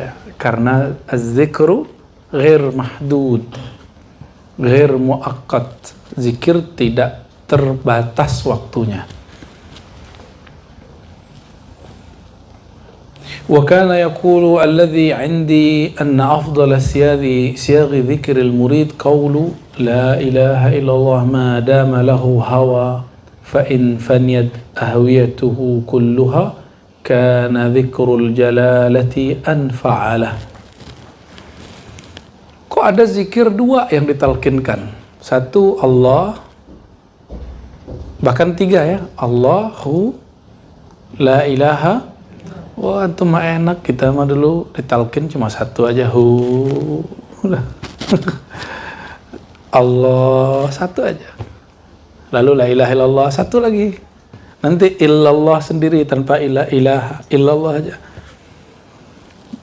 Ya, karena az-zikru ghair mahdud, ghair muaqqat. Zikir tidak terbatas waktunya. Wa kana yaqulu alladhi 'indi anna afdala siyaghi dhikr al-murid qawlu la ilaha illallah ma dama lahu hawa fa in faniyat ahwiyatuhu kulluha kana dzikrul jalalati anfa'alah. Kok ada zikir dua yang ditalkinkan? Satu Allah, bahkan tiga ya, Allahu, la ilaha. Wah, antum mah enak, kita mah dulu ditalkin cuma satu aja, hu. Udah. Allah satu aja. Lalu la ilaha illallah satu lagi. Nanti illallah sendiri tanpa ilaha illallah aja.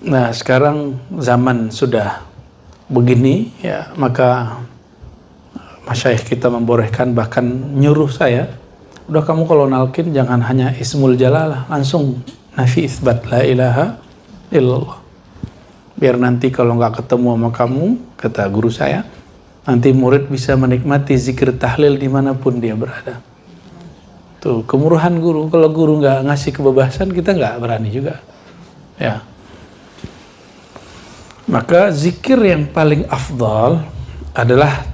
Nah, sekarang zaman sudah begini ya, maka masyayikh kita membolehkan, bahkan nyuruh saya, udah kamu kalau nalkin jangan hanya ismul jalalah, langsung nafi isbat la ilaha illallah. Biar nanti kalau nggak ketemu sama kamu, kata guru saya, nanti murid bisa menikmati zikir tahlil dimanapun dia berada. Tuh, kemurahan guru. Kalau guru nggak ngasih kebebasan, kita nggak berani juga. Ya. Maka zikir yang paling afdal adalah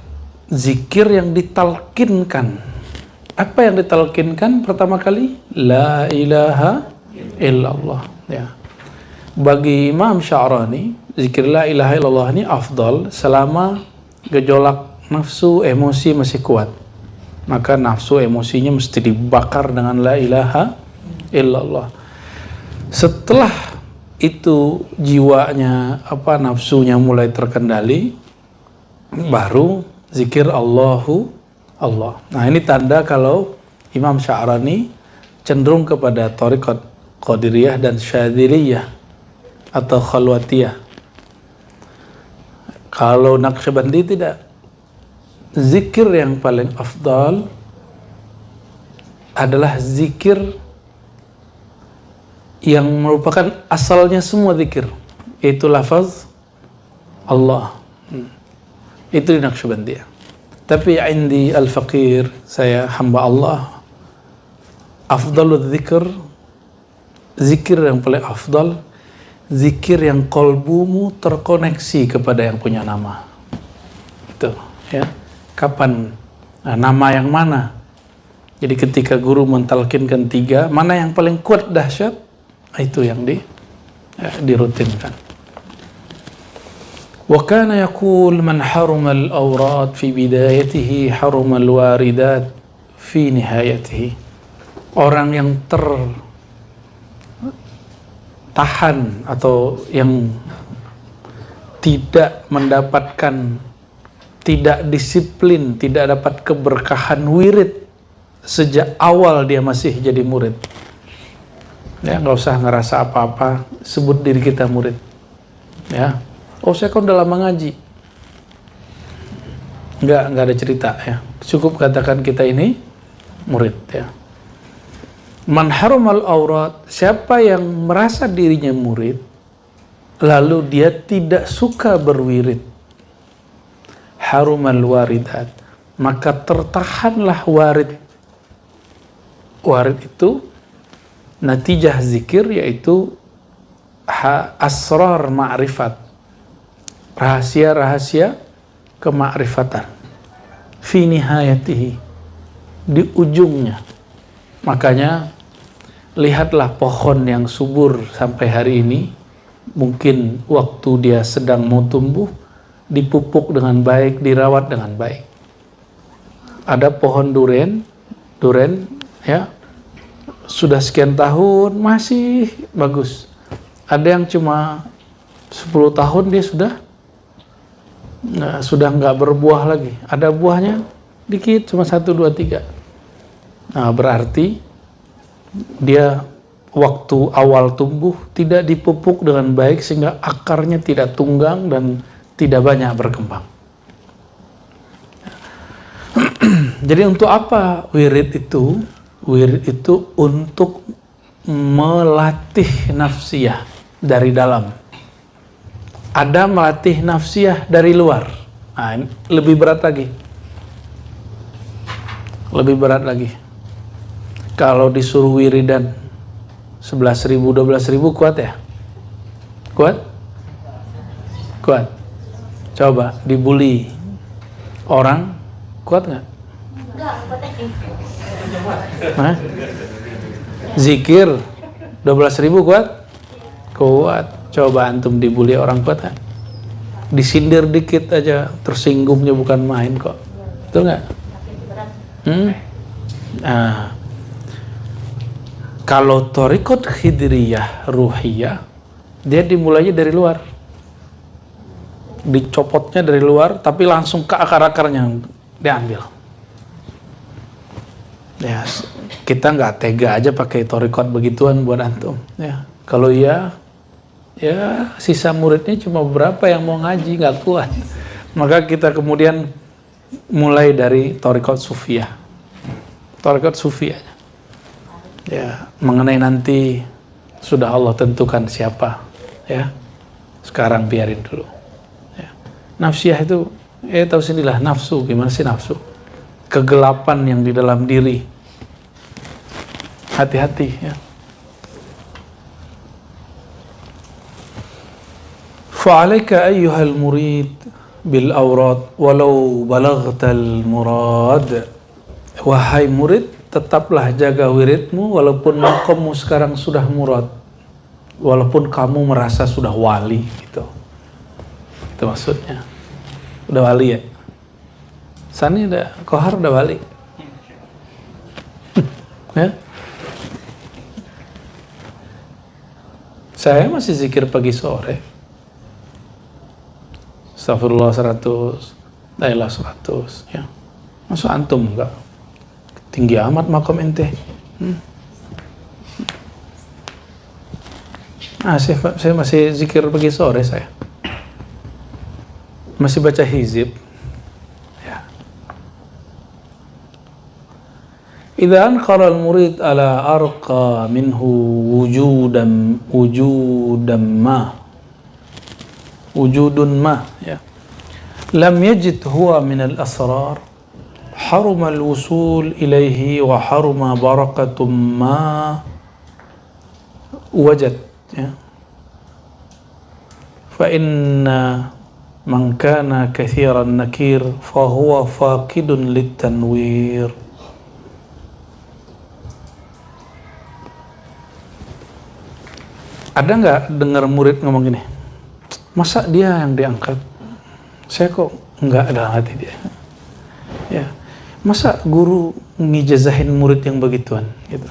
zikir yang ditalkinkan. Apa yang ditalkinkan pertama kali? La ilaha illallah. Ya. Bagi Imam Sya'rani, zikir la ilaha illallah ini afdal selama gejolak nafsu emosi masih kuat. Maka nafsu emosinya mesti dibakar dengan la ilaha illallah. Setelah itu jiwanya nafsunya mulai terkendali, baru zikir Allahu Allah. Nah, ini tanda kalau Imam Sya'rani cenderung kepada thariqat Qadiriyah dan Syadziliyah atau Khalwatiyah. Kalau Naqsyabandi tidak. Zikir yang paling afdal adalah zikir yang merupakan asalnya semua zikir, yaitu lafaz Allah. Itu di Naqsyabandiyah. Tapi indi al-faqir, saya hamba Allah, afdalul zikir, zikir yang paling afdal, zikir yang kolbumu terkoneksi kepada yang punya nama. Itu ya. Kapan? Nah, nama yang mana? Jadi ketika guru mentalkinkan tiga, mana yang paling kuat dahsyat, itu yang dirutinkan. Wa kana yaqul man haruma al-awrad fi bidayatihi haruma al-waridat fi nihayatihi. Orang yang tertahan atau yang tidak mendapatkan, tidak disiplin, tidak dapat keberkahan wirid sejak awal dia masih jadi murid. Ya, nggak usah ngerasa apa-apa, sebut diri kita murid. Ya, oh saya kan udah lama ngaji. Nggak ada cerita ya. Cukup katakan kita ini murid ya. Man harumal aurat, siapa yang merasa dirinya murid, lalu dia tidak suka berwirid, harumal waridat, maka tertahanlah warid. Warid itu natijah zikir, yaitu asrar ma'rifat, rahasia-rahasia kemakrifatan, fi nihayatihi, di ujungnya. Makanya lihatlah pohon yang subur sampai hari ini, mungkin waktu dia sedang mau tumbuh, dipupuk dengan baik, dirawat dengan baik. Ada pohon duren ya, sudah sekian tahun masih bagus. Ada yang cuma 10 tahun dia sudah nggak berbuah lagi. Ada buahnya dikit, cuma 1, 2, 3. Nah, berarti dia waktu awal tumbuh tidak dipupuk dengan baik sehingga akarnya tidak tunggang dan tidak banyak berkembang. Jadi untuk apa wirid itu? Wirid itu untuk melatih nafsiyah dari dalam. Ada melatih nafsiyah dari luar. Nah, ini lebih berat lagi. Lebih berat lagi. Kalau disuruh wiridan 11.000, 12.000 kuat ya? Kuat? Kuat. Coba dibully orang, kuat nggak? Hah? Zikir 12.000 kuat? Kuat. Coba antum dibully orang, kuat nggak? Disindir dikit aja tersinggungnya bukan main kok. Betul nggak? Nah, kalau thariqat khidriyah ruhiyah, dia dimulainya dari luar, dicopotnya dari luar, tapi langsung ke akar-akarnya diambil. Ya, kita nggak tega aja pakai thariqat begituan buat antum. Ya, kalau iya, ya sisa muridnya cuma beberapa yang mau ngaji, nggak kuat. Maka kita kemudian mulai dari thariqat sufiyah. Thariqat sufiyah. Ya, mengenai nanti sudah Allah tentukan siapa, ya. Sekarang biarin dulu. Ya. Nafsiyah itu, tahu sendirilah nafsu, gimana sih nafsu? Kegelapan yang di dalam diri. Hati-hati, ya. Fa'alaika ayyuhal murid bil awrad walau balaghtal murad. Wahai murid, tetaplah jaga wiridmu walaupun maqammu sekarang sudah murad, walaupun kamu merasa sudah wali, gitu. Itu maksudnya. Udah wali ya? Sani udah, Kohar udah wali. Ya? Saya masih zikir pagi sore. Astagfirullah 100, la ilaha 100, ya. Masa antum enggak? Tinggi amat makom ente. Saya masih zikir pagi sore saya. Masih baca hizib. Ya. Idza anqara al-murid ala arqa minhu wujudun ma ya. Lam yajid huwa min al-asrar حرم الوصول إليه وحرم بركة ما وجد فإن من كان كثير النكير فهو فاقد للتنوير. Ada nggak dengar murid ngomong gini, masa dia yang diangkat, saya kok nggak ada hati dia, ya. Masa guru ngijazahin murid yang begituan, gitu.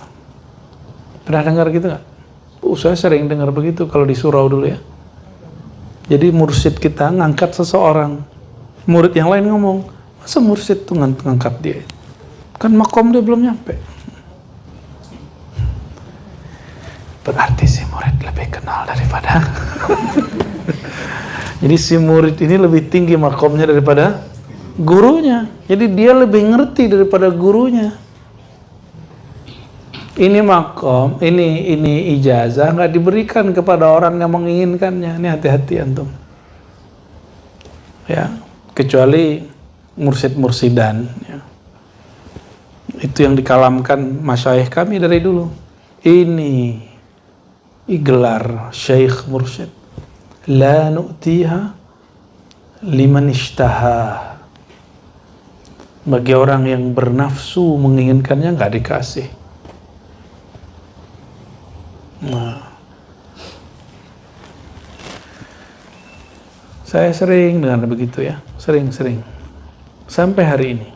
Pernah dengar gitu nggak? Saya sering dengar begitu kalau di surau dulu ya. Jadi mursyid kita ngangkat seseorang, murid yang lain ngomong, masa mursyid tuh ngangkat dia? Kan makom dia belum nyampe. Berarti si murid lebih kenal daripada. Jadi si murid ini lebih tinggi makomnya daripada gurunya. Jadi dia lebih ngerti daripada gurunya. Ini makom, ini ijazah nggak diberikan kepada orang yang menginginkannya. Ini hati-hati antum. Ya, kecuali mursyid-mursidan. Ya. Itu yang dikalamkan masyayikh kami dari dulu. Ini gelar syekh mursyid. La nu'tiha liman ishtaha. Bagi orang yang bernafsu menginginkannya nggak dikasih. Nah, saya sering dengar begitu ya, sering. Sampai hari ini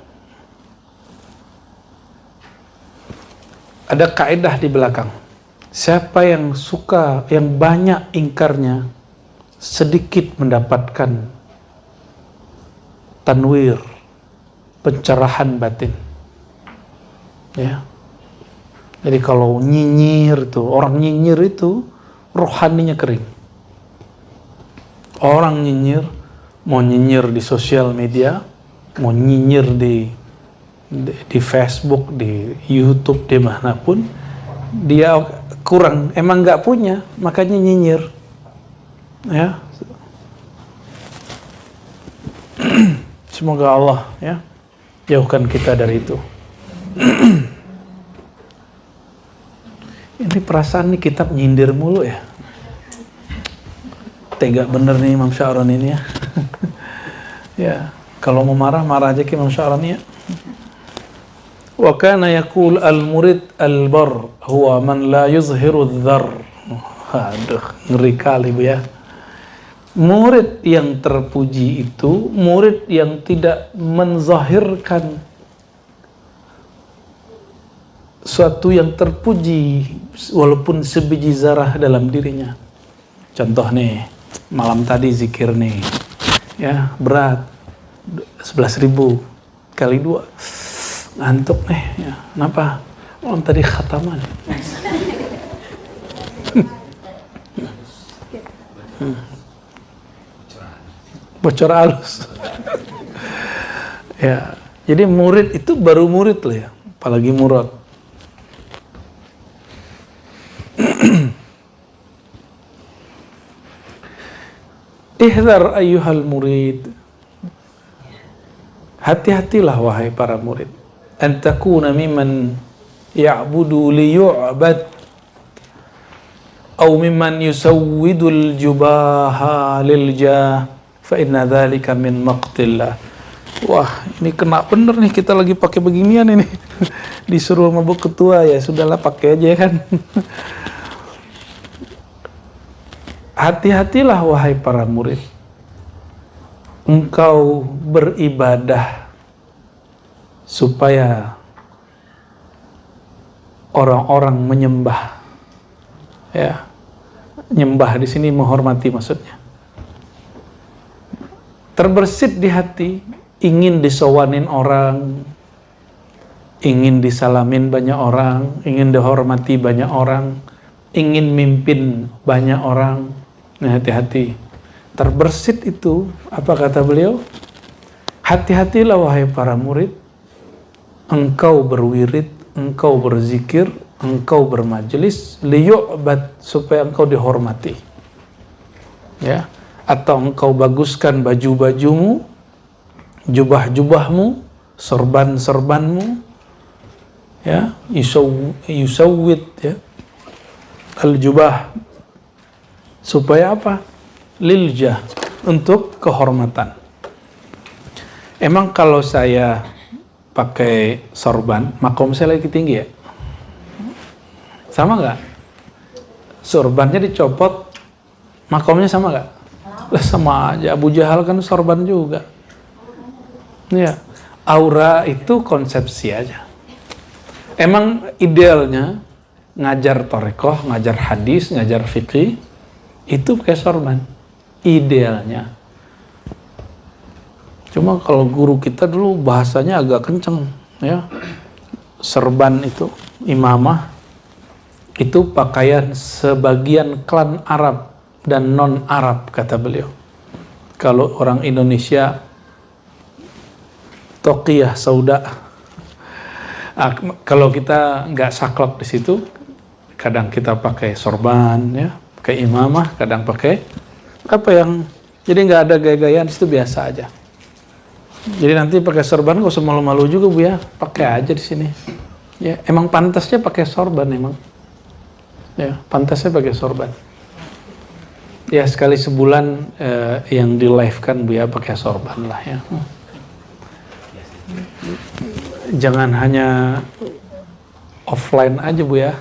ada kaidah di belakang. Siapa yang suka, yang banyak ingkarnya, sedikit mendapatkan tanwir, pencerahan batin. Ya. Jadi kalau nyinyir tuh, orang nyinyir itu rohaninya kering. Orang nyinyir, mau nyinyir di sosial media, mau nyinyir di Facebook, di YouTube, dimanapun, dia kurang, emang nggak punya, makanya nyinyir. Ya. Semoga Allah ya jauhkan kita dari itu. Ini perasaan nih kitab nyindir mulu ya. Tega bener nih Imam Sya'rani ini ya. Ya, kalau mau marah aja ke Imam Sya'rani ya. Wa kana yaqul al-murid al-bar huwa man la yuzhiru adh-dhar. Aduh, ngeri kali Bu ya. Murid yang terpuji itu murid yang tidak menzahirkan suatu yang terpuji walaupun sebiji zarah dalam dirinya. Contoh nih, malam tadi zikir nih, ya berat 11.000 kali 2, ngantuk nih, ya. Kenapa? Malam tadi khataman. Bocor halus. Ya, jadi murid itu baru murid loh ya, apalagi murad. Ihdhar ayyuhal murid, hati-hatilah wahai para murid, an takuna mimman ya'budu liyu'bad aw mimman yusawwidul jubaha lil jah fa inna dzalika min maqtillah. Wah, ini kena bener nih, kita lagi pakai beginian ini. Disuruh mabuk ketua, ya sudahlah pakai aja kan. Hati-hatilah wahai para murid, engkau beribadah supaya orang-orang menyembah. Ya, nyembah di sini menghormati maksudnya. Terbersit di hati, ingin disowanin orang, ingin disalamin banyak orang, ingin dihormati banyak orang, ingin mimpin banyak orang. Nah, hati-hati. Terbersit itu, apa kata beliau? Hati-hatilah wahai para murid, engkau berwirid, engkau berzikir, engkau bermajelis, liyu'bad, supaya engkau dihormati. Ya, atau engkau baguskan baju-bajumu, jubah-jubahmu, sorban-sorbanmu, ya, yusawwid, ya, al-jubah, supaya apa? Liljah, untuk kehormatan. Emang kalau saya pakai sorban, makom saya lagi tinggi ya? Sama nggak? Sorbannya dicopot, makomnya sama nggak? Sama aja, Abu Jahal kan sorban juga. Ya, aura itu konsepsi aja. Emang idealnya ngajar torekoh, ngajar hadis, ngajar fikih, itu pakai sorban. Idealnya. Cuma kalau guru kita dulu bahasanya agak kenceng, ya. Serban itu, imamah, itu pakaian sebagian klan Arab dan non-Arab, kata beliau. Kalau orang Indonesia, toqiyah, sauda. Kalau kita nggak saklek di situ, kadang kita pakai sorban, ya, pakai imamah, kadang pakai apa yang, jadi nggak ada gaya-gayaan, itu biasa aja. Jadi nanti pakai sorban nggak usah malu-malu juga Bu ya, pakai aja di sini. Ya, emang pantasnya pakai sorban emang. Ya, pantasnya pakai sorban. Ya, sekali sebulan yang di live kan Bu ya, pakai sorban lah ya. Jangan hanya offline aja Bu ya.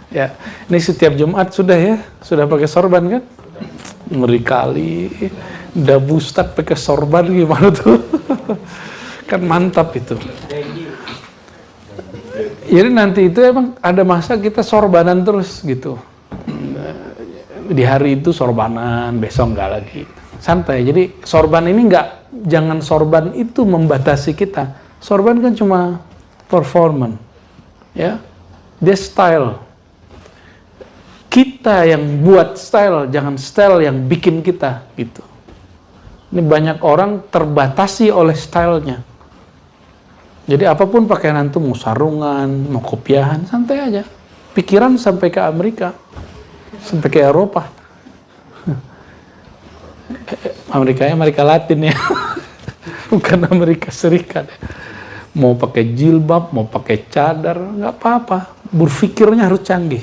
Ya, ini setiap Jumat sudah ya, sudah pakai sorban kan? Ngeri kali. Dabu Ustadz pakai sorban gimana tuh? Kan mantap itu. Jadi nanti itu emang ada masa kita sorbanan terus gitu. Di hari itu sorbanan, besok enggak lagi. Santai. Jadi sorban ini enggak, jangan sorban itu membatasi kita. Sorban kan cuma performance. Ya. Dia style. Kita yang buat style, jangan style yang bikin kita gitu. Ini banyak orang terbatasi oleh stylenya. Jadi apapun pakaian antum, mau sarungan, mau kopiahan, santai aja. Pikiran sampai ke Amerika, sampai ke Eropa. Amerika Latin ya. bukan Amerika Serikat. Mau pakai jilbab, mau pakai cadar, nggak apa-apa. Berpikirnya harus canggih.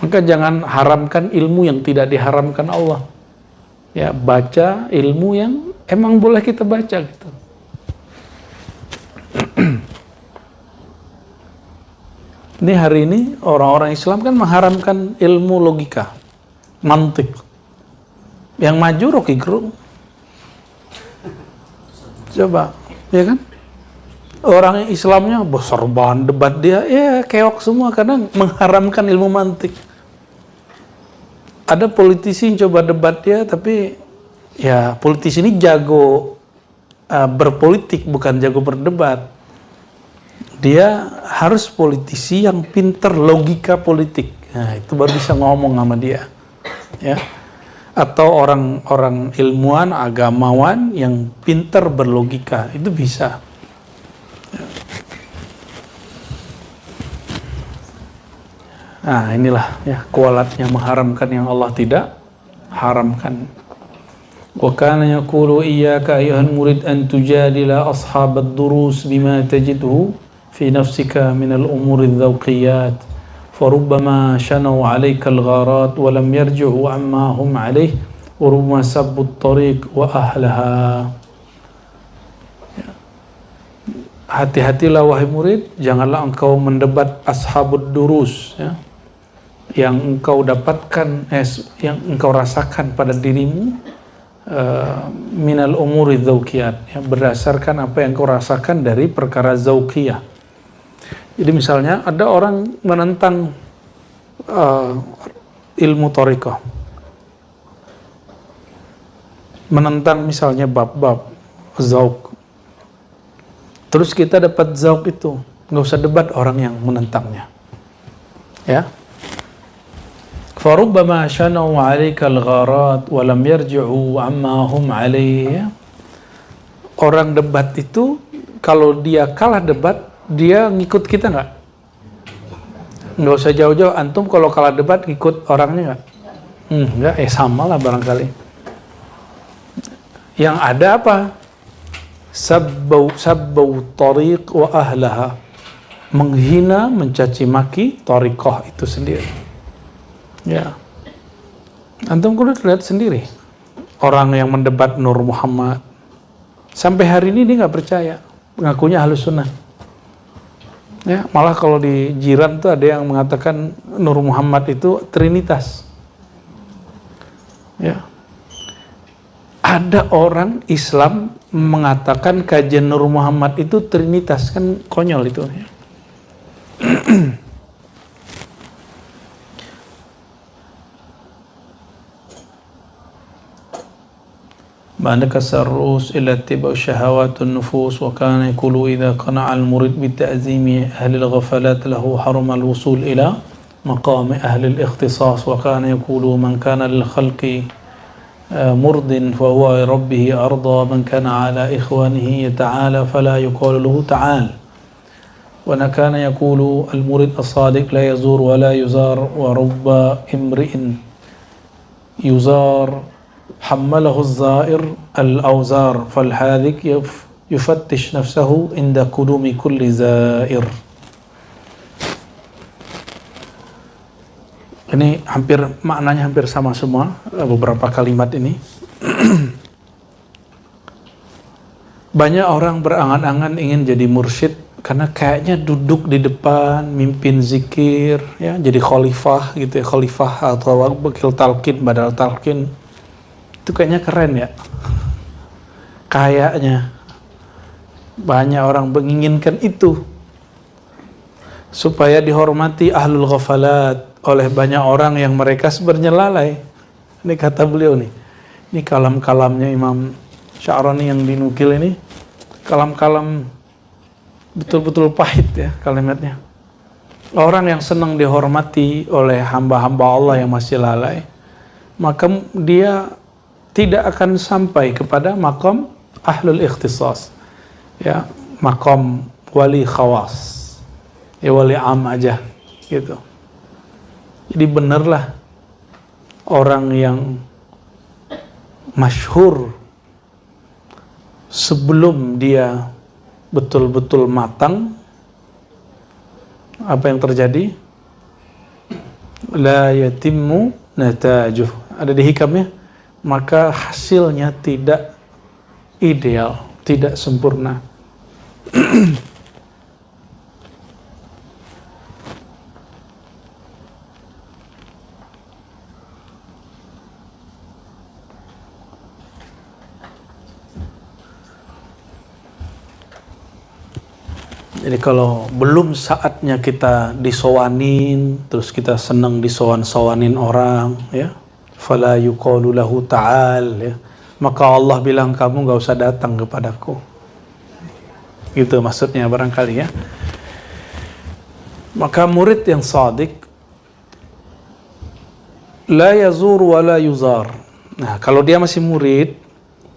Maka jangan haramkan ilmu yang tidak diharamkan Allah. Ya, baca ilmu yang emang boleh kita baca gitu. Ini hari ini orang-orang Islam kan mengharamkan ilmu logika, mantik. Yang maju Rocky Gerung. Coba, ya kan? Orang Islamnya besar banget debat dia, ya keok semua karena mengharamkan ilmu mantik. Ada politisi yang coba debat dia, tapi ya politisi ini jago berpolitik, bukan jago berdebat. Dia harus politisi yang pinter logika politik. Nah, itu baru bisa ngomong sama dia. Ya. Atau orang-orang ilmuwan, agamawan yang pinter berlogika, itu bisa. Nah, inilah ya kualatnya mengharamkan yang Allah tidak haramkan. Wa kana yaqulu iyyaka ayyuhal murid an tujadila ashabad durus bima tajidhu fi nafsika min al-umuri adh-dhawqiyat farubbama shanau 'alayka al-gharat wa lam yarji'u amma hum 'alayhi wa rubbama sabbu at-tariq wa ahlaha. Hati-hatilah wahai murid, janganlah engkau mendebat ashabud durus, ya, yang engkau dapatkan, yang engkau rasakan pada dirimu minal umuri dzauqiyat, ya, berdasarkan apa yang engkau rasakan dari perkara zauqiyah. Jadi misalnya ada orang menentang ilmu thariqah, menentang misalnya bab-bab zauq. Terus kita dapat zauq itu, nggak usah debat orang yang menentangnya. Ya. Farubbama shanau 'alaika al-gharat wa lam yarji'u amma hum 'alayhi. Orang debat itu kalau dia kalah debat, dia ngikut kita nggak? Nggak usah jauh-jauh, antum kalau kalah debat ngikut orangnya nggak? Nggak, sama lah barangkali. Yang ada apa? Sabbau tariq wa ahlaha, menghina, mencaci maki tariqah itu sendiri. Ya, antum kudu lihat sendiri orang yang mendebat Nur Muhammad sampai hari ini dia nggak percaya, mengakunya Ahlus Sunnah. Ya, malah kalau di jiran tuh ada yang mengatakan Nur Muhammad itu Trinitas. Ya. Ada orang Islam mengatakan kajian Nur Muhammad itu Trinitas, kan konyol itu. Ma'ana kasarrus ila tiba syahawatun nufus wa kana yaqulu idza qana'a al-murid bi ta'zimi ahli al-ghafalat lahu harama al-wusul ila maqam ahli al-ikhtisas wa kana yaqulu man kana lil khalqi مرد فهو ربه أرضى من كان على إخوانه يتعالى فلا يقال له تعال وكان يقول المريد الصادق لا يزور ولا يزار ورب امرئ يزار حمله الزائر الأوزار فالحاذق يفتش نفسه عند قدوم كل زائر. Ini maknanya hampir sama semua beberapa kalimat ini. Banyak orang berangan-angan ingin jadi mursyid karena kayaknya duduk di depan mimpin zikir, ya, jadi khalifah gitu ya, khalifah atau wakil talqin, badal talqin. Itu kayaknya keren ya. Kayaknya banyak orang menginginkan itu supaya dihormati ahlul ghafalat oleh banyak orang yang mereka sebenarnya lalai. Ini kata beliau nih. Ini kalam-kalamnya Imam Sya'rani yang dinukil ini. Kalam-kalam betul-betul pahit ya kalimatnya. Orang yang senang dihormati oleh hamba-hamba Allah yang masih lalai, maka dia tidak akan sampai kepada makom ahlul ikhtisas. Ya, makom wali khawas. Ya, wali am aja gitu. Jadi benarlah orang yang masyhur sebelum dia betul-betul matang, apa yang terjadi? La yatimmu natajuh. Ada di hikamnya, maka hasilnya tidak ideal, tidak sempurna. Jadi kalau belum saatnya kita disowanin, terus kita senang disowan-sowanin orang, ya, fala yuqalu lahu ta'al, ya, maka Allah bilang kamu gak usah datang kepadaku. Gitu maksudnya barangkali, ya. Maka murid yang shadiq la yazur wa la yuzar. Nah, kalau dia masih murid,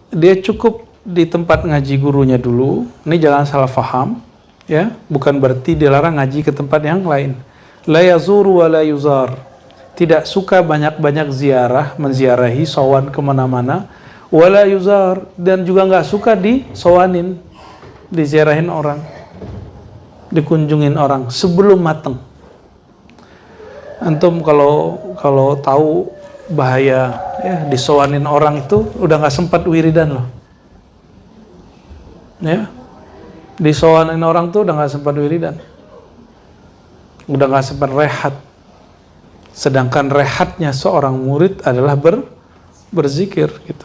dia cukup di tempat ngaji gurunya dulu. Ini jangan salah faham. Ya, bukan berarti dilarang ngaji ke tempat yang lain. La yazuru wa la yuzar. Tidak suka banyak-banyak ziarah, menziarahi, sowan kemana-mana. Wa la yuzar. Dan juga nggak suka disowanin, diziarahin orang, dikunjungin orang sebelum matang. Antum kalau tahu bahaya, ya, disowanin orang itu udah nggak sempat wiridan loh. Ya. Disowanin orang tuh udah gak sempat wiridan, udah gak sempat rehat. Sedangkan rehatnya seorang murid adalah berzikir gitu.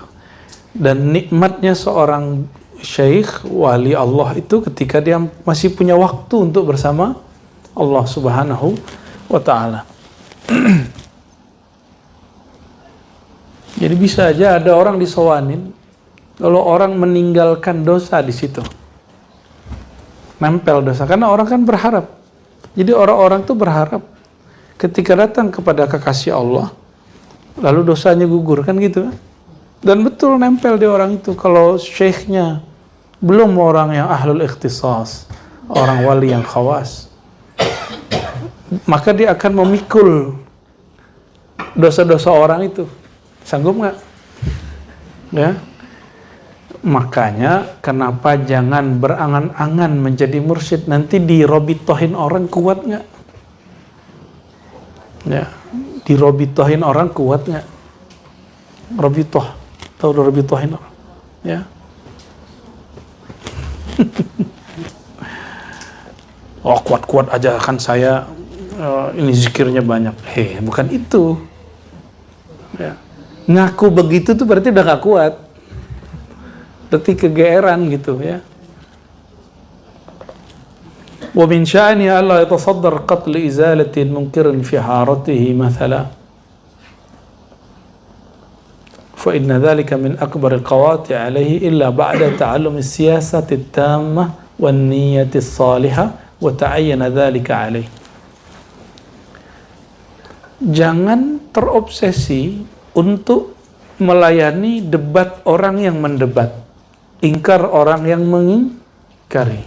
Dan nikmatnya seorang syekh wali Allah itu ketika dia masih punya waktu untuk bersama Allah Subhanahu wa ta'ala. Jadi bisa aja ada orang disowanin, kalau orang meninggalkan dosa di situ, nempel dosa, karena orang kan berharap. Jadi orang-orang tuh berharap ketika datang kepada kekasih Allah lalu dosanya gugur, kan gitu. Dan betul nempel di orang itu. Kalau syekhnya belum orang yang ahlul ikhtisas, orang wali yang khawas, maka dia akan memikul dosa-dosa orang itu. Sanggup nggak? Ya. Makanya kenapa jangan berangan-angan menjadi mursyid, nanti dirobitohin orang, kuat nggak? Ya, dirobitohin orang kuat nggak? Robitoh, tahu robitohin orang? Ya. Oh, kuat-kuat aja kan saya, ini zikirnya banyak. Bukan itu. Ya. Ngaku begitu tuh berarti udah nggak kuat. Berarti kegeeran gitu, ya. Wa min sya'ni alla yatasaddar qatl izalatin munkirin fi haratihi mathala. Fa inna dhalika min akbar alqawati alayhi illa ba'da ta'allum as-siyasati at-tammah wan niyyati as-salihah wa ta'ayyana dhalika alayhi. Jangan terobsesi untuk melayani debat orang yang mendebat, ingkar orang yang mengingkari.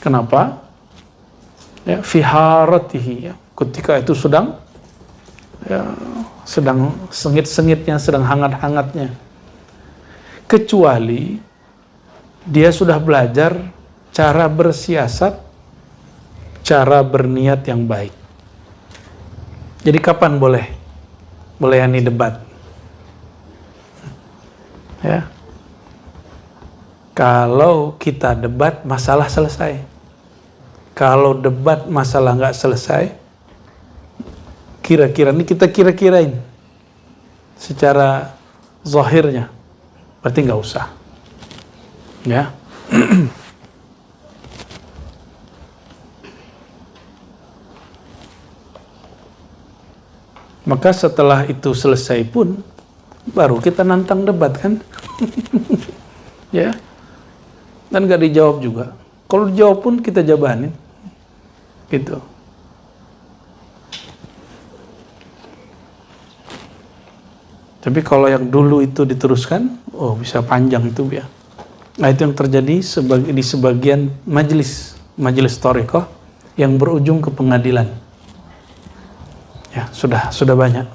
Kenapa? Ya, fi haratihi, ya, ketika itu sedang sengit-sengitnya, sedang hangat-hangatnya. Kecuali dia sudah belajar cara bersiasat, cara berniat yang baik. Jadi kapan boleh melayani debat? Ya. Kalau kita debat, masalah selesai. Kalau debat masalah nggak selesai, kira-kira ini kita kira-kirain secara zahirnya, berarti nggak usah. Ya. Maka setelah itu selesai pun, baru kita nantang debat, kan? Ya. Dan gak dijawab juga. Kalau dijawab pun kita jabanin. Gitu. Tapi kalau yang dulu itu diteruskan, oh bisa panjang itu ya. Nah itu yang terjadi di sebagian majelis thariqah yang berujung ke pengadilan. Ya, sudah banyak.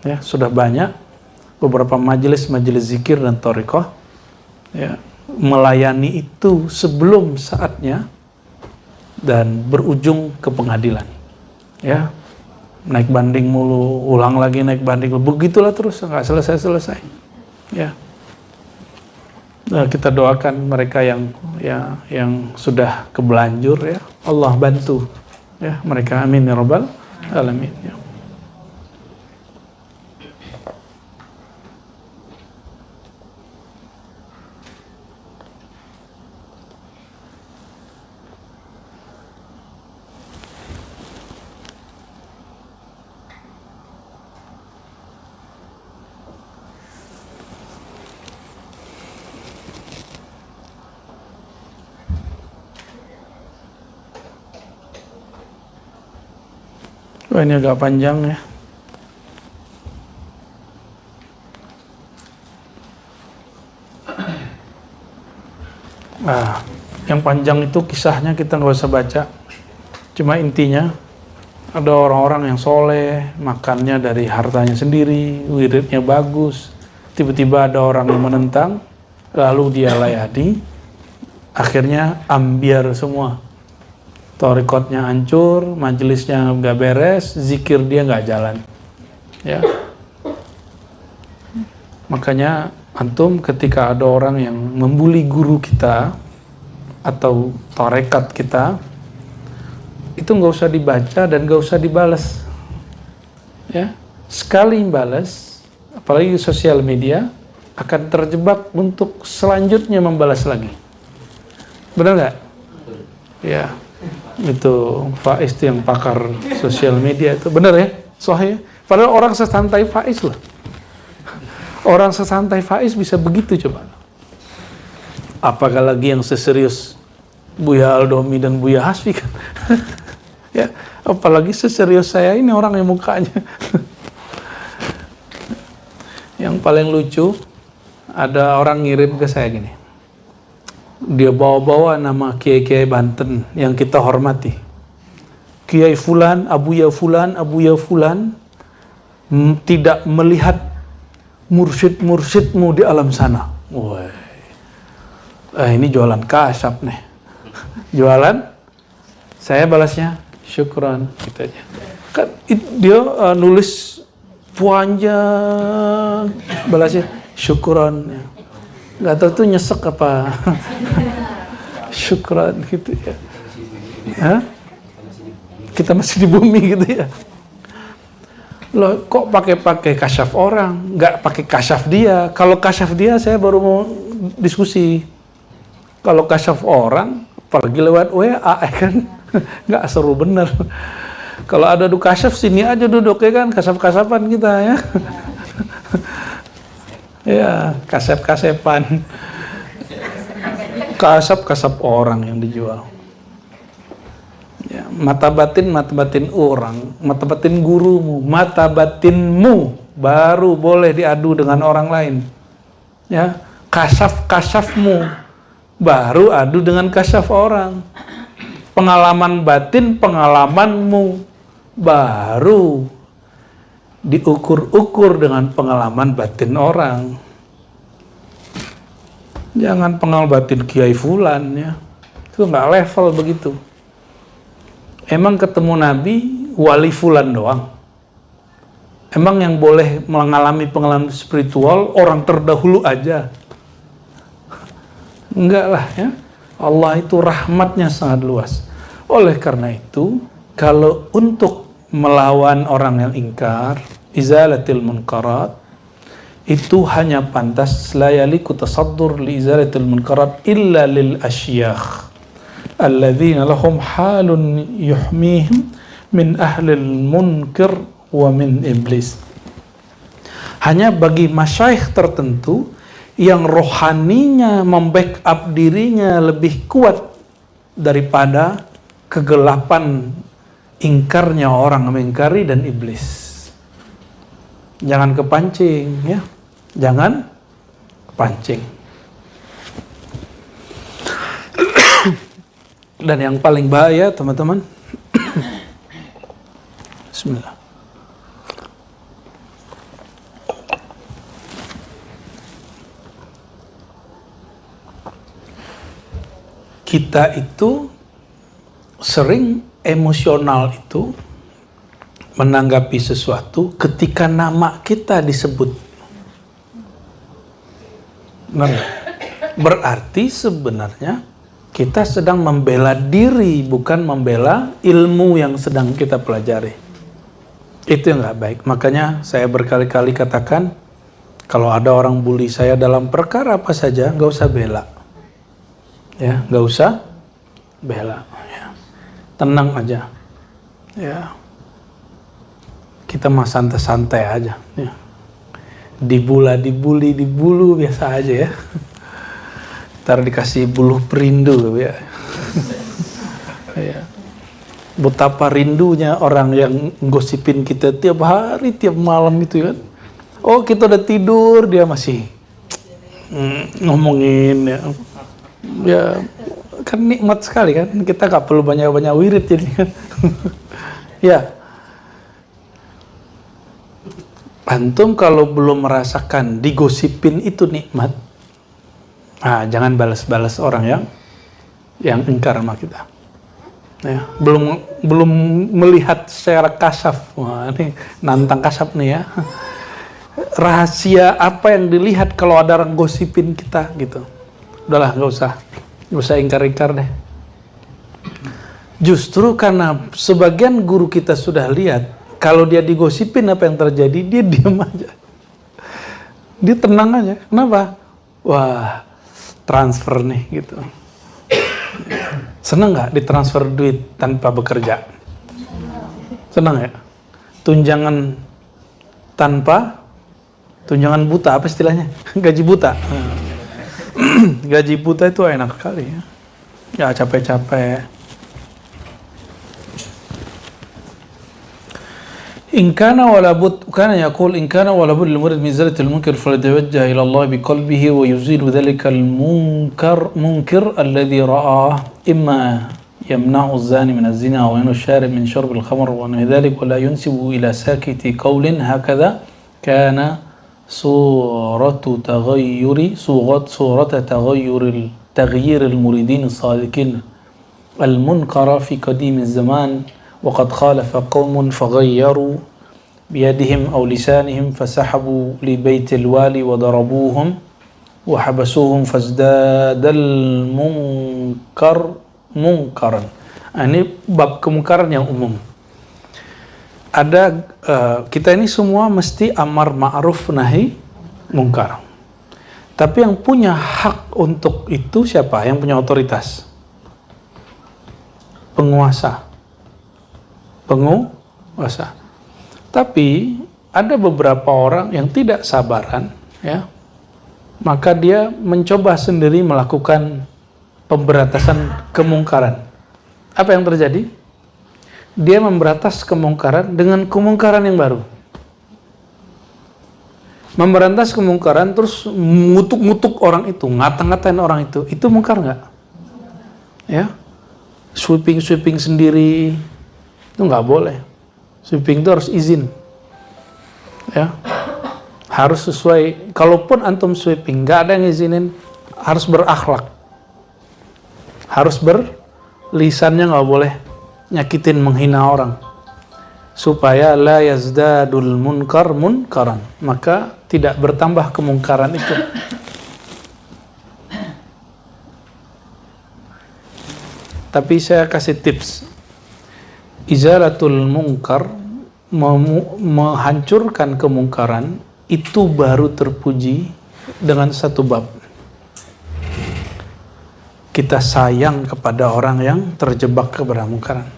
Ya, sudah banyak beberapa majelis zikir dan thariqah ya, melayani itu sebelum saatnya dan berujung ke pengadilan. Ya, naik banding mulu, ulang lagi naik banding, begitulah terus, nggak selesai-selesai. Ya, nah, kita doakan mereka yang sudah kebelanjur, ya, Allah bantu, ya, mereka, amin ya rabbal alamin. Ya. Wah, ini agak panjang ya. Nah, yang panjang itu kisahnya kita nggak usah baca. Cuma intinya ada orang-orang yang soleh, makannya dari hartanya sendiri, wiridnya bagus. Tiba-tiba ada orang yang menentang, lalu dia layani, akhirnya ambiar semua. Torikotnya hancur, majelisnya nggak beres, zikir dia nggak jalan. Ya, makanya antum ketika ada orang yang membuli guru kita atau tarekat kita, itu nggak usah dibaca dan nggak usah dibalas. Ya, sekali balas, apalagi sosial media, akan terjebak untuk selanjutnya membalas lagi. Benar nggak? Ya. Itu Faiz itu yang pakar sosial media itu, benar ya, sahih. Padahal orang sesantai Faiz loh, orang sesantai Faiz bisa begitu, coba. Apakah lagi yang seserius Buya Aldomi dan Buya Hasfi kan? Ya, apalagi seserius saya ini orang yang mukanya. Yang paling lucu, ada orang ngirim ke saya gini. Dia bawa-bawa nama kiai-kiai Banten yang kita hormati. Kiai Fulan, Abuya Fulan, Abuya Fulan tidak melihat mursyid-mursyidmu di alam sana. Woi, ini jualan kasyaf nih. Jualan, saya balasnya syukran, gitu aja. Kan dia nulis panjang, balasnya syukran. Nggak tahu tuh nyesek apa. Syukran gitu ya. Hah? Kita masih di bumi gitu ya. Loh, kok pakai kasyaf orang, nggak pakai kasyaf dia? Kalau kasyaf dia saya baru mau diskusi. Kalau kasyaf orang, apalagi lewat WA kan nggak seru bener. Kalau ada kasyaf sini aja duduk ya kan, kasyaf-kasyapan kita ya. Ya, kasep-kasepan. Kasep orang yang dijual. Ya, mata batin orang, mata batin gurumu, mata batinmu baru boleh diadu dengan orang lain. Ya, kasyafmu baru adu dengan kasyaf orang. Pengalaman batin, pengalamanmu baru diukur-ukur dengan pengalaman batin orang. Jangan pengalaman batin Kiai Fulan ya. Itu nggak level begitu. Emang ketemu Nabi wali Fulan doang. Emang yang boleh mengalami pengalaman spiritual orang terdahulu aja. Enggak lah ya. Allah itu rahmatnya sangat luas. Oleh karena itu, kalau untuk melawan orang yang ingkar, izalatil munkarat, itu hanya pantas la yaliku tasaddur li izalatil munkarat illa lil asyakh alladzina lahum halun yuhmihim min ahlil munkar wa min iblis. Hanya bagi masyayikh tertentu yang rohaninya membackup dirinya lebih kuat daripada kegelapan ingkarnya orang mengingkari dan iblis. Jangan kepancing ya. Jangan kepancing. Dan yang paling bahaya teman-teman. Bismillah. kita itu sering emosional itu menanggapi sesuatu ketika nama kita disebut. Benar? Berarti sebenarnya kita sedang membela diri, bukan membela ilmu yang sedang kita pelajari. Itu yang nggak baik. Makanya saya berkali-kali katakan, kalau ada orang bully saya dalam perkara apa saja, nggak usah bela. Ya, nggak usah bela. Ya. Tenang aja. Ya. Kita mah santai-santai aja. Ya. Dibully biasa aja ya. Ntar dikasih buluh perindu ya. Ya. Betapa rindunya orang yang gosipin kita tiap hari, tiap malam itu kan. Oh, kita udah tidur, dia masih ngomongin ya. Ya, kan nikmat sekali kan. Kita gak perlu banyak-banyak wirid jadi kan. Ya. Antum kalau belum merasakan digosipin itu nikmat, jangan balas-balas orang yang ingkar sama kita. Ya, belum melihat secara kasaf. Wah, ini nantang kasaf nih ya. Rahasia apa yang dilihat kalau ada orang gosipin kita gitu. Udahlah, nggak usah ingkar-ingkar deh. Justru karena sebagian guru kita sudah lihat, kalau dia digosipin apa yang terjadi, dia diam aja. Dia tenang aja. Kenapa? Wah, transfer nih gitu. Senang nggak ditransfer duit tanpa bekerja? Senang ya? Tunjangan buta, apa istilahnya? Gaji buta. Gaji buta itu enak sekali ya. Ya capek-capek. إن كان ولا بد كان يقول إن كان ولا بد للمريد من إزالة المنكر فليتوجه إلى الله بقلبه ويزيل ذلك المنكر الذي رآه إما يمنع الزاني من الزنا وينهى الشارب من شرب الخمر ونحو ذلك ولا ينسب إلى ساكت قول هكذا كان صورة تغيير المريدين الصادقين المنكر في قديم الزمان وقد خالف قوم فغيروا بيدهم أو لسانهم فسحبوا لبيت الوالي وضربوهم وحبسوهم فازداد المنكر منكرا. Ini bab kemungkaran yang umum. Ada kita ini semua mesti amar ma'ruf nahi mungkar. Tapi yang punya hak untuk itu siapa? Yang punya otoritas? Penguasa. Tapi ada beberapa orang yang tidak sabaran ya, maka dia mencoba sendiri melakukan pemberantasan kemungkaran. Apa yang terjadi? Dia memberantas kemungkaran dengan kemungkaran yang baru. Memberantas kemungkaran terus ngutuk-ngutuk orang itu, ngata-ngatain orang itu mungkar nggak? Ya, sweeping sendiri. Itu nggak boleh. Sweeping itu harus izin. Ya. Harus sesuai. Kalaupun antum sweeping, nggak ada yang izinin, harus berakhlak. Harus lisannya nggak boleh nyakitin, menghina orang. Supaya la yazdadul munkar munkaran. Maka tidak bertambah kemungkaran itu. Tapi saya kasih tips. Izalatul munkar, menghancurkan kemungkaran, itu baru terpuji dengan satu bab. Kita sayang kepada orang yang terjebak kepada mungkaran,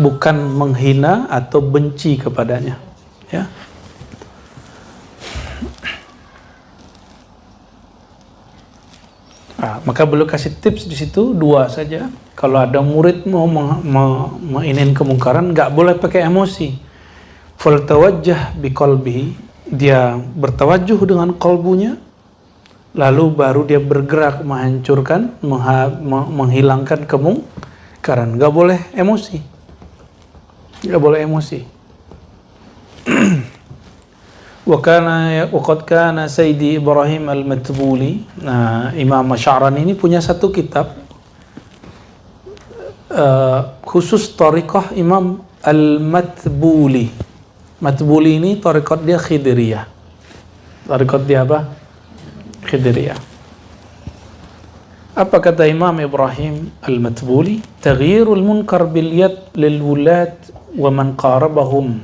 bukan menghina atau benci kepadanya. Ya. Maka beliau kasih tips di situ 2 saja. Kalau ada murid mau mainin kemungkaran, nggak boleh pakai emosi. Faltawajjah biqalbihi, dia bertawajuh dengan kalbunya, lalu baru dia bergerak menghancurkan, menghilangkan kemungkaran. Nggak boleh emosi. Nggak boleh emosi. Waqad kana Sayyidi Ibrahim al-Matbuli. Nah, Imam Sya'rani ini punya satu kitab khusus thariqah Imam Al-Matbuli. Matbuli ini thariqat dia Khidiriyah. Thariqat dia apa? Khidiriyah. Apa kata Imam Ibrahim Al-Matbuli? Taghyirul munkar bil yad lil wulat wa man qarabahum.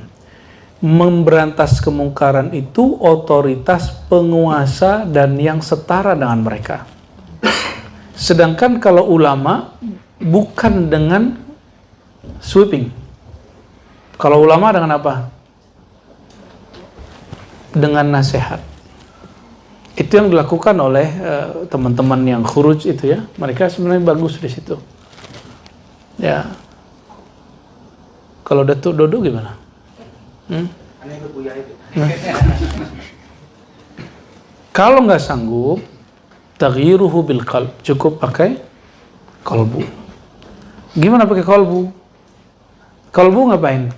Memberantas kemungkaran itu otoritas penguasa dan yang setara dengan mereka. Sedangkan kalau ulama bukan dengan sweeping. Kalau ulama dengan apa? Dengan nasihat. Itu yang dilakukan oleh teman-teman yang khuruj itu ya. Mereka sebenarnya bagus di situ. Ya. Kalau Datuk Dodo gimana? Nah. Kalau nggak sanggup, taghyiruhu bil qalb, cukup pakai kalbu. Gimana pakai kalbu? Kalbu ngapain?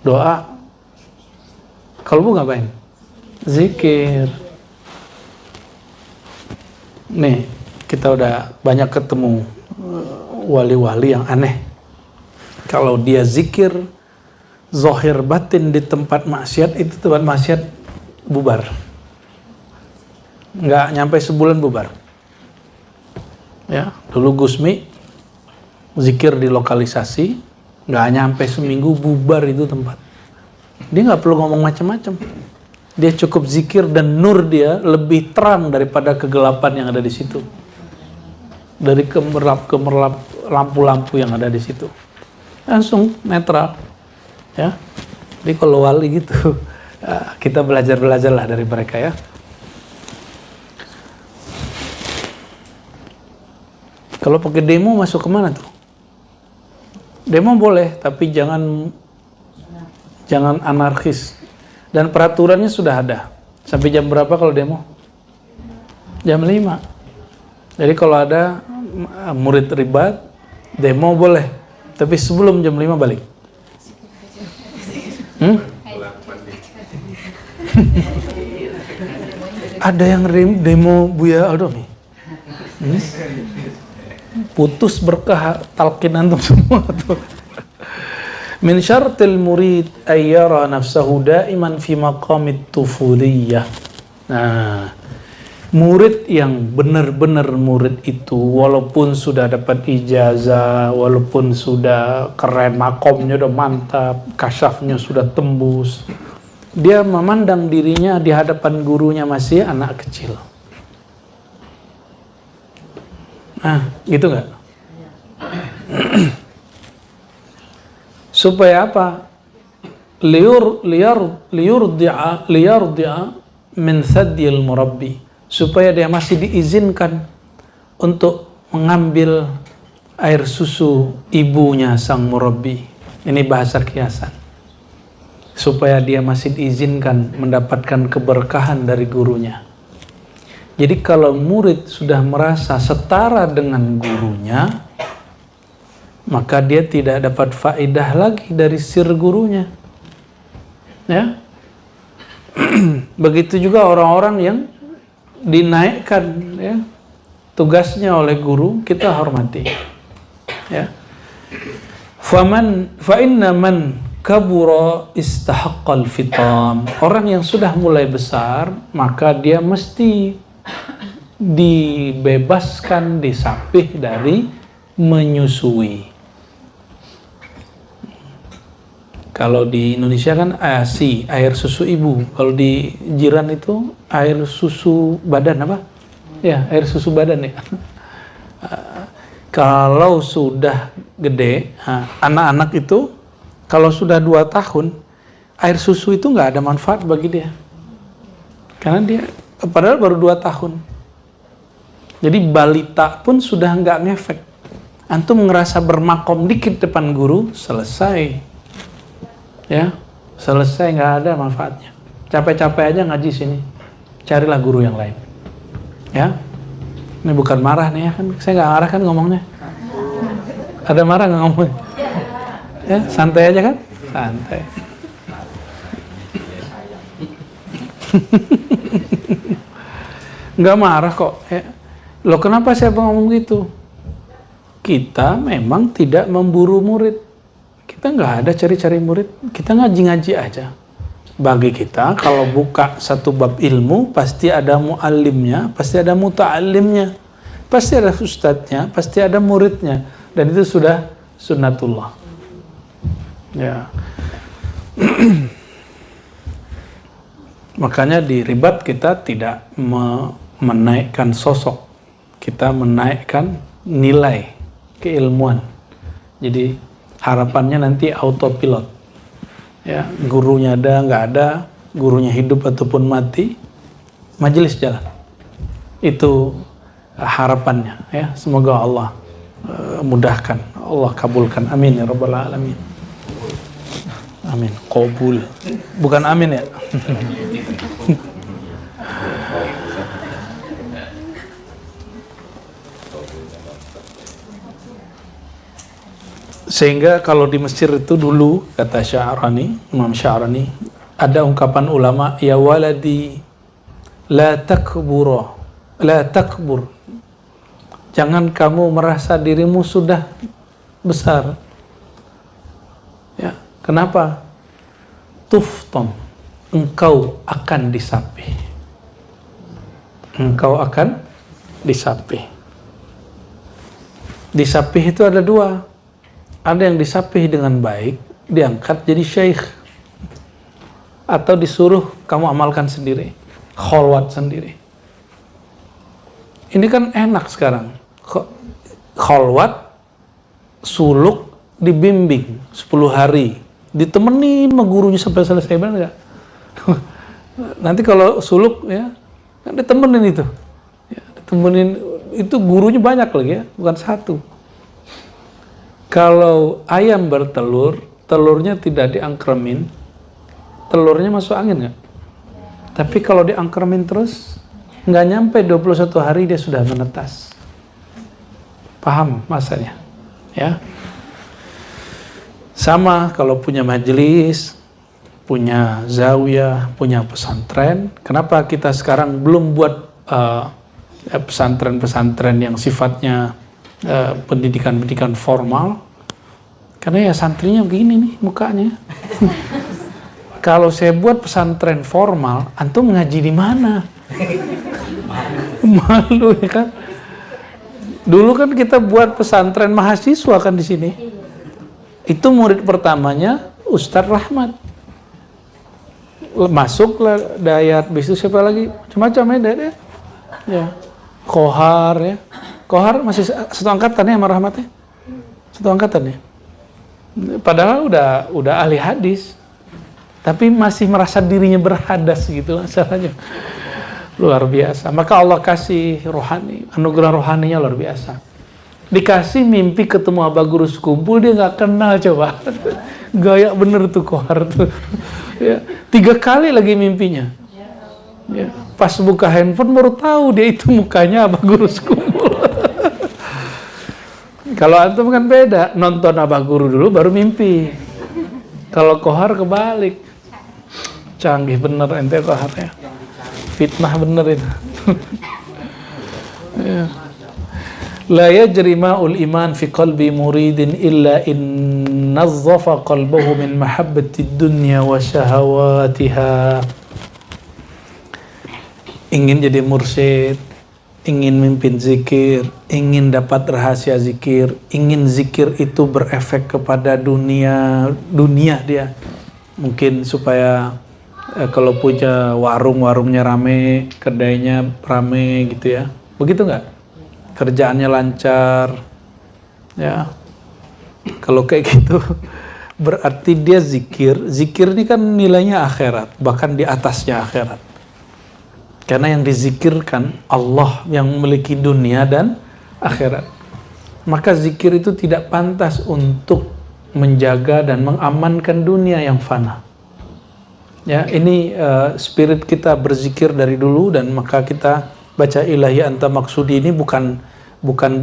Doa. Kalbu ngapain? Zikir. Nih, kita udah banyak ketemu wali-wali yang aneh. Kalau dia zikir zahir batin di tempat maksiat, itu tempat maksiat bubar. Nggak nyampe sebulan bubar. Ya, dulu Gusmi zikir di lokalisasi, nggak nyampe seminggu bubar itu tempat. Dia nggak perlu ngomong macam-macam. Dia cukup zikir dan nur dia lebih terang daripada kegelapan yang ada di situ. Dari kemerlap lampu-lampu yang ada di situ. Langsung netral. Ya. Jadi kalau wali gitu, kita belajarlah dari mereka ya. Kalau pakai demo masuk kemana tuh? Demo boleh, tapi jangan anarkis. Dan peraturannya sudah ada. Sampai jam berapa kalau demo? Jam 5. Jadi kalau ada murid ribat, demo boleh. Tapi sebelum jam 5 balik. Ada yang demo Buya Aldo nih. Putus berkah talqin antum semua tuh. Min syartil murid ayyara nafsahu daiman fi maqamit tufuliyah. Nah, murid yang benar-benar murid itu walaupun sudah dapat ijazah, walaupun sudah keren, makomnya udah mantap, kasyafnya sudah tembus, dia memandang dirinya di hadapan gurunya masih anak kecil. Nah, gitu nggak? Supaya apa? Liyurdi'a min thadyil murabbi. Supaya dia masih diizinkan untuk mengambil air susu ibunya sang murabbi. Ini bahasa kiasan. Supaya dia masih diizinkan mendapatkan keberkahan dari gurunya. Jadi kalau murid sudah merasa setara dengan gurunya, maka dia tidak dapat faedah lagi dari sir gurunya. Ya. Begitu juga orang-orang yang dinaikkan ya, tugasnya oleh guru, kita hormati. Ya. Fa inna man kabura istahaqqal fitam. Orang yang sudah mulai besar, maka dia mesti dibebaskan, disapih dari menyusui. Kalau di Indonesia kan ASI, air susu ibu. Kalau di jiran itu air susu badan apa? Ya, air susu badan ya. Kalau sudah gede, anak-anak itu kalau sudah 2 tahun, air susu itu nggak ada manfaat bagi dia. Karena dia padahal baru 2 tahun. Jadi balita pun sudah nggak ngefek. Antum ngerasa bermakom dikit depan guru, selesai. Ya, selesai, nggak ada manfaatnya. Capek-capek aja ngaji sini, carilah guru yang lain. Ya, ini bukan marah nih ya kan, saya nggak marah kan ngomongnya. Ada marah nggak ngomongnya? Ya, santai aja kan, santai. Nggak marah kok. Ya. Loh kenapa saya ngomong gitu? kita memang tidak memburu murid. Kita nggak ada cari-cari murid, kita ngaji-ngaji aja. Bagi kita, kalau buka satu bab ilmu, pasti ada muallimnya, pasti ada muta'allimnya, pasti ada ustadznya, pasti ada muridnya. Dan itu sudah sunnatullah. Ya. Makanya di ribat kita tidak menaikkan sosok, kita menaikkan nilai keilmuan. Jadi harapannya nanti autopilot. Ya, gurunya ada, nggak ada, gurunya hidup ataupun mati, majelis jalan. Itu harapannya. Ya, semoga Allah mudahkan, Allah kabulkan. Amin ya rabbal alamin. Amin. Qabul. Bukan amin ya. Sehingga kalau di Mesir itu dulu, kata Sya'rani, Imam Sya'rani, ada ungkapan ulama, ya waladi la takbur, la takbur. Jangan kamu merasa dirimu sudah besar. Ya, kenapa? Tufton, engkau akan disapih. Engkau akan disapih. Disapih itu ada dua. Ada yang disapih dengan baik, diangkat jadi syekh. Atau disuruh kamu amalkan sendiri, kholwat sendiri. Ini kan enak sekarang. Kholwat, suluk, dibimbing 10 hari. Ditemenin sama gurunya sampai selesai, benar nggak? Nanti kalau suluk, ya, kan ditemenin itu. Ya, ditemenin, itu gurunya banyak lagi ya, bukan satu. Kalau ayam bertelur, telurnya tidak diangkremin, telurnya masuk angin nggak? Tapi kalau diangkremin terus, nggak nyampe 21 hari dia sudah menetas. Paham masanya? Ya. Sama kalau punya majelis, punya zawiyah, punya pesantren. Kenapa kita sekarang belum buat pesantren-pesantren yang sifatnya pendidikan-pendidikan formal? Karena ya santrinya begini nih mukanya. Kalau saya buat pesantren formal, antum ngaji di mana? Malu ya kan? Dulu kan kita buat pesantren mahasiswa kan di sini. Itu murid pertamanya Ustadz Rahmat. Masuklah Dayat, bis itu siapa lagi? Macam-macam ya Dayat ya. Ya. Kohar ya. Kohar masih satu angkatan ya sama Rahmatnya? Satu angkatan ya? Padahal udah ahli hadis. Tapi masih merasa dirinya berhadas gitu masalahnya. Luar biasa. Maka Allah kasih rohani, anugerah rohaninya luar biasa. Dikasih mimpi ketemu Abah Guru sekumpul, dia nggak kenal coba. Gaya bener tuh Kohar tuh. Ya, 3 kali lagi mimpinya. Ya, pas buka handphone baru tahu dia itu mukanya Abah Guru sekumpul. Kalau antum kan beda, nonton Abah Guru dulu baru mimpi. Kalau Kohar kebalik. Canggih bener ente Kohar ya. Fitnah bener itu. Ya. La yajri ma'ul iman fi qalbi muridin illa in nazzafa qalbahu min mahabbati dunya wa syahawatiha. Ingin jadi mursyid, ingin mimpin zikir, ingin dapat rahasia zikir, ingin zikir itu berefek kepada dunia dia. Mungkin supaya kalau punya warungnya rame, kedainya rame gitu ya. Begitu nggak? Kerjaannya lancar, ya. Kalau kayak gitu, berarti dia zikir. Zikir ini kan nilainya akhirat, bahkan di atasnya akhirat. Karena yang dizikirkan Allah yang memiliki dunia dan akhirat. Maka zikir itu tidak pantas untuk menjaga dan mengamankan dunia yang fana. Ya, ini spirit kita berzikir dari dulu, dan maka kita baca ilahi anta maksudi ini bukan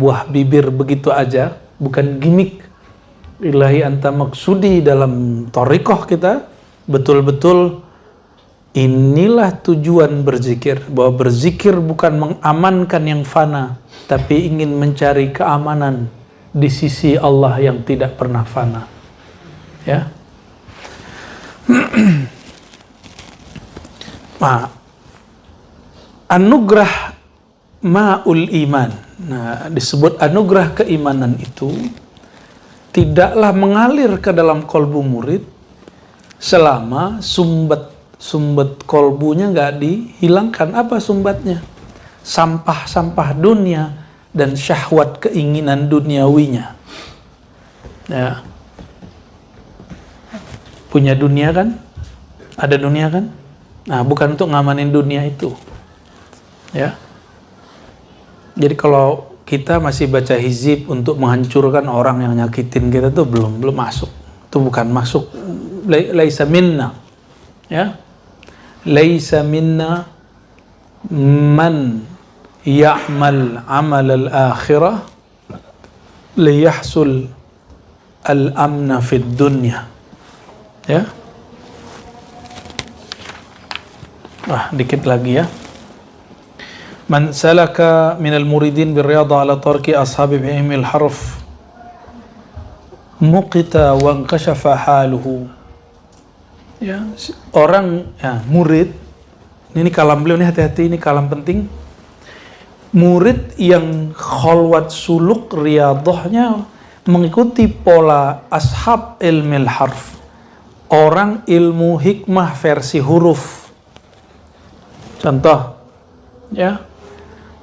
buah bibir begitu aja, bukan gimmick. Ilahi anta maksudi dalam thariqah kita betul-betul inilah tujuan berzikir, bahwa berzikir bukan mengamankan yang fana, tapi ingin mencari keamanan di sisi Allah yang tidak pernah fana. Ya. Nah, anugerah ma'ul iman. Nah, disebut anugerah keimanan itu tidaklah mengalir ke dalam kolbu murid selama sumbat kolbunya nggak dihilangkan. Apa sumbatnya? Sampah-sampah dunia dan syahwat keinginan duniawinya. Ya. Punya dunia kan? Ada dunia kan? Nah, bukan untuk ngamanin dunia itu. Ya. Jadi kalau kita masih baca hizib untuk menghancurkan orang yang nyakitin kita tuh belum masuk. Itu bukan masuk. Laisa minna. Ya. Laisa minna man ya'mal amal al-akhirah liyahsul al-amna fid dunya. Ya. Dikit lagi ya. Man salaka minal muridin birriyadha ala tarki ashabi bihimil harf muqita wa inkashafa haluhu. Ya, orang ya, murid ini kalam beliau, ini hati-hati, ini kalam penting. Murid yang khalwat suluk riyadhahnya mengikuti pola ashab ilmil harf, orang ilmu hikmah versi huruf. Contoh, ya,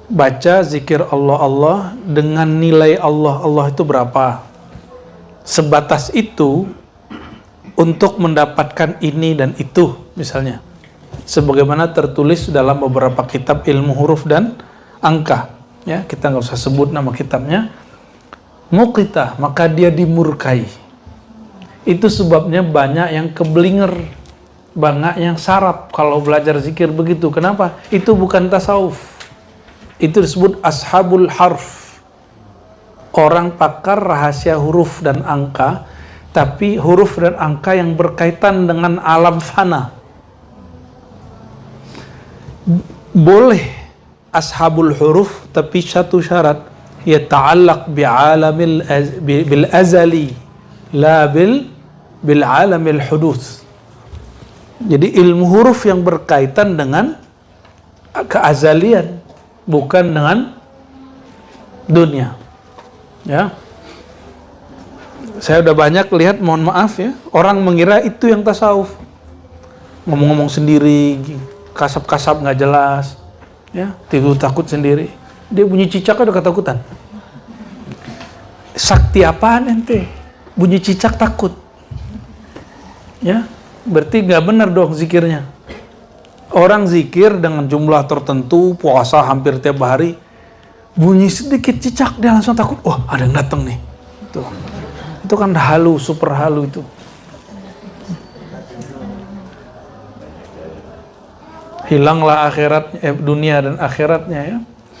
baca zikir Allah dengan nilai Allah itu berapa? Sebatas itu untuk mendapatkan ini dan itu, misalnya. Sebagaimana tertulis dalam beberapa kitab ilmu huruf dan angka. Ya, kita nggak usah sebut nama kitabnya. Muqita, maka dia dimurkai. Itu sebabnya banyak yang keblinger, banyak yang sarap kalau belajar zikir begitu. Kenapa? Itu bukan tasawuf. Itu disebut ashabul harf. Orang pakar rahasia huruf dan angka, tapi huruf dan angka yang berkaitan dengan alam fana. Boleh ashabul huruf, tapi satu syarat, yata'allaq bil azali, la bil alamil huduts. Jadi ilmu huruf yang berkaitan dengan keazalian, bukan dengan dunia. Ya. Saya udah banyak lihat, mohon maaf ya, orang mengira itu yang tasawuf. Ngomong-ngomong sendiri, kasap-kasap nggak jelas, ya, tidur takut sendiri. Dia bunyi cicak udah ketakutan. Sakti apaan ente? Bunyi cicak takut. Ya. Berarti nggak benar dong zikirnya. Orang zikir dengan jumlah tertentu, puasa hampir tiap hari, bunyi sedikit cicak dia langsung takut. Wah, ada yang datang nih. Itu kan halu, super halu itu. Hilanglah akhirat, dunia dan akhiratnya ya.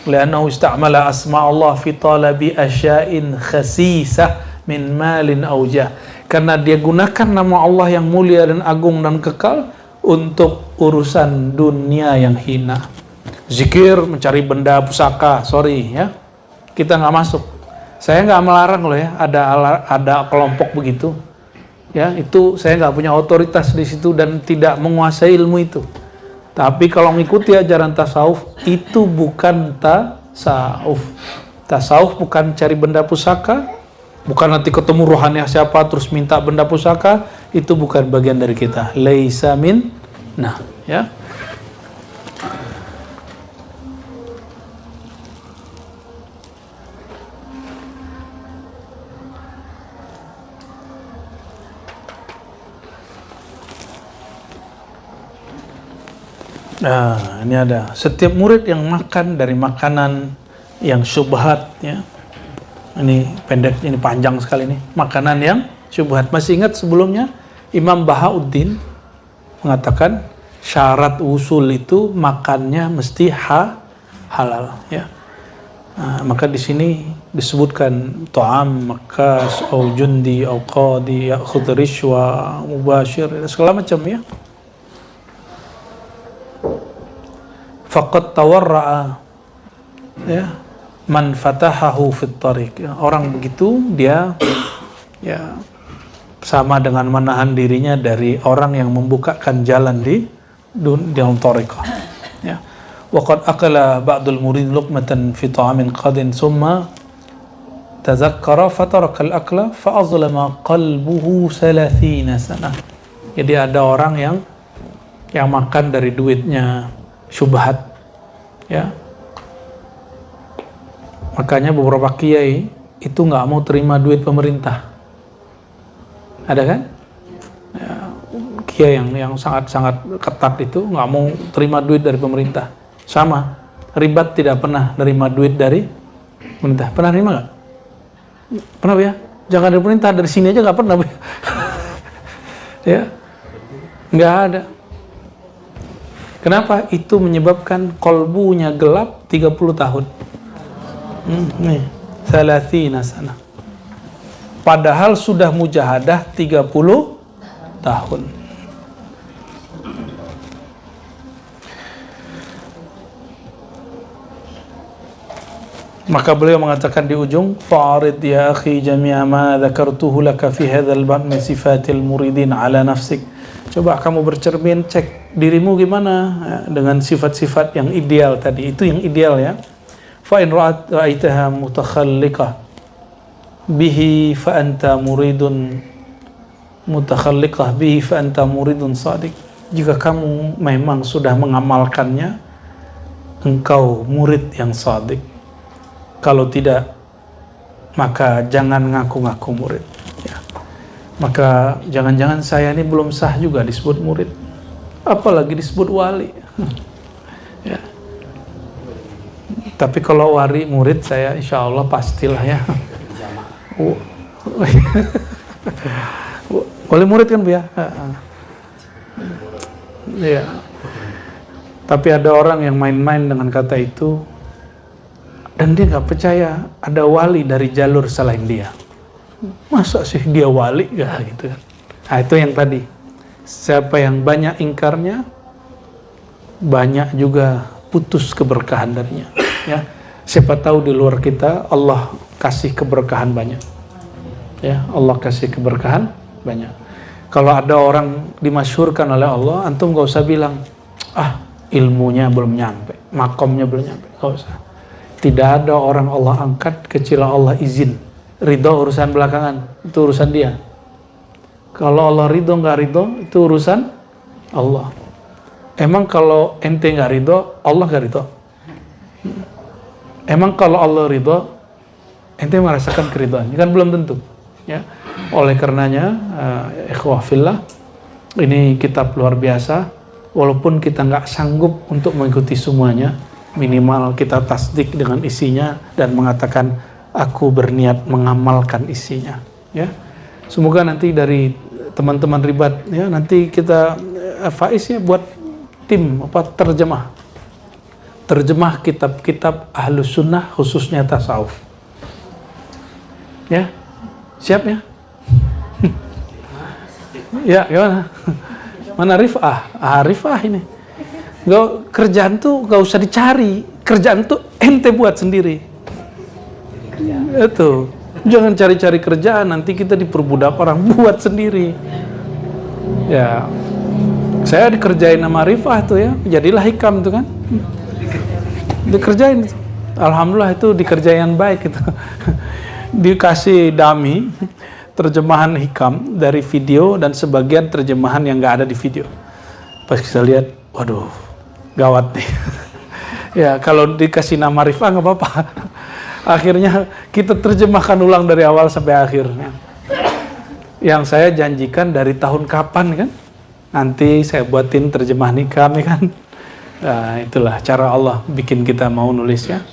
Li'annahu ista'mala asma Allah fi talabi asya'in khasisah min malin aujah. Karena dia gunakan nama Allah yang mulia dan agung dan kekal untuk urusan dunia yang hina. Zikir mencari benda pusaka, sorry ya, kita nggak masuk. Saya nggak melarang loh ya, ada kelompok begitu. Ya, itu saya nggak punya otoritas di situ dan tidak menguasai ilmu itu. Tapi kalau mengikuti ajaran tasawuf, itu bukan tasawuf. Tasawuf bukan cari benda pusaka. Bukan nanti ketemu rohani siapa terus minta benda pusaka, itu bukan bagian dari kita. Laisa min, nah, ya. Nah, ini ada. Setiap murid yang makan dari makanan yang syubhat, ya. Ini pendek, ini panjang sekali nih. Makanan yang syubhat. Masih ingat sebelumnya Imam Bahauddin mengatakan syarat usul itu makannya mesti halal, ya. Nah, maka di sini disebutkan ta'am, makas, au jundi, au qadi, ya'khudh rishwa, mubashir, segala macam ya. Faqad tawarra'a, ya. man fatahahu fit tariq. Orang begitu dia ya sama dengan menahan dirinya dari orang yang membukakan jalan di dalam tariqah. Ya. Wa qad akala ba'dul murid luqmatan fi ta'amin qadin thumma tazakkara fataraka al-akla fa azlama qalbuhu 30 sanah. Jadi ada orang yang makan dari duitnya syubhat, ya. Makanya beberapa kiai itu nggak mau terima duit pemerintah. Ada kan? Ya, kiai yang sangat ketat itu nggak mau terima duit dari pemerintah. Sama, Ribat tidak pernah terima duit dari pemerintah. Pernah terima nggak? Pernah ya? Jangan dari pemerintah, dari sini aja nggak pernah. Ya, nggak ada. Kenapa? Itu menyebabkan kolbunya gelap 30 tahun. Nih, 30 sana. Padahal sudah mujahadah 30 tahun. Maka beliau mengatakan di ujung, fa'arid ya akhi jami'a ma dzakartuhu laka fi hadzal bab min sifatil muridin ala nafsik. Coba kamu bercermin, cek dirimu gimana ya, dengan sifat-sifat yang ideal tadi. Itu yang ideal ya. Fa in ra'aitaha mutakhalliqah bihi fa anta muridun mutakhalliqah bihi fa anta muridun shadiq. Jika kamu memang sudah mengamalkannya, engkau murid yang shadiq. Kalau tidak, maka jangan ngaku-ngaku murid. Ya. Maka jangan-jangan saya ini belum sah juga disebut murid, apalagi disebut wali. Ya. Tapi kalau wali murid saya insya Allah pastilah ya. Wali murid kan Bu ya? Ya. Tapi ada orang yang main-main dengan kata itu dan dia nggak percaya ada wali dari jalur selain dia. Masa sih dia wali ya gitu kan? Nah itu yang tadi. Siapa yang banyak ingkarnya, banyak juga putus keberkahan darinya. Ya, siapa tahu di luar kita Allah kasih keberkahan banyak. Ya, Allah kasih keberkahan banyak. Kalau ada orang dimasyhurkan oleh Allah, antum gak usah bilang, ilmunya belum nyampe, makomnya belum nyampe, gak usah. Tidak ada orang Allah angkat kecuali Allah izin. Ridho urusan belakangan, itu urusan dia. Kalau Allah ridho nggak ridho, itu urusan Allah. Emang kalau ente nggak ridho, Allah nggak ridho? Emang kalau Allah ridho, ente merasakan keridhaan? Kan belum tentu. Ya. Oleh karenanya, ikhwah fillah, ini kitab luar biasa. Walaupun kita nggak sanggup untuk mengikuti semuanya, minimal kita tasdik dengan isinya dan mengatakan aku berniat mengamalkan isinya. Ya, semoga nanti dari teman-teman Ribat ya nanti kita faiznya buat tim terjemah kitab-kitab Ahlus Sunnah khususnya tasawuf. Ya, siap ya? Ya, gimana? Mana Rifah? Rifah ini. Kerjaan tuh gak usah dicari, kerjaan tuh ente buat sendiri. Itu, jangan cari-cari kerjaan, nanti kita diperbudak orang, buat sendiri. Ya, saya dikerjain sama Rifah tuh ya, jadilah hikam tuh kan, dikerjain. Alhamdulillah itu dikerjain yang baik itu. Dikasih dummy terjemahan hikam dari video dan sebagian terjemahan yang nggak ada di video. Pas kita lihat, waduh, gawat nih. Ya kalau dikasih nama Rifah nggak apa-apa. Akhirnya kita terjemahkan ulang dari awal sampai akhir. Yang saya janjikan dari tahun kapan kan? Nanti saya buatin terjemahan hikam ya kan? Nah, itulah cara Allah bikin kita mau nulis ya.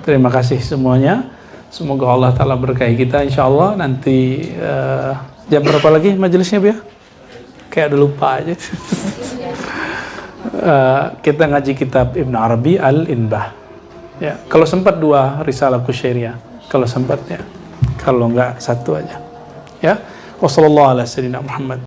Terima kasih semuanya. Semoga Allah Ta'ala berkahi kita. Insya Allah nanti jam berapa lagi majelisnya Bu ya? Kayak udah lupa aja. Kita ngaji kitab Ibn Arabi Al-Inbah. Ya, kalau sempat 2 risalah Kusyairiyah, kalau sempat ya. Kalau enggak 1 aja. Ya. Wassallallahu ala sayyidina Muhammad.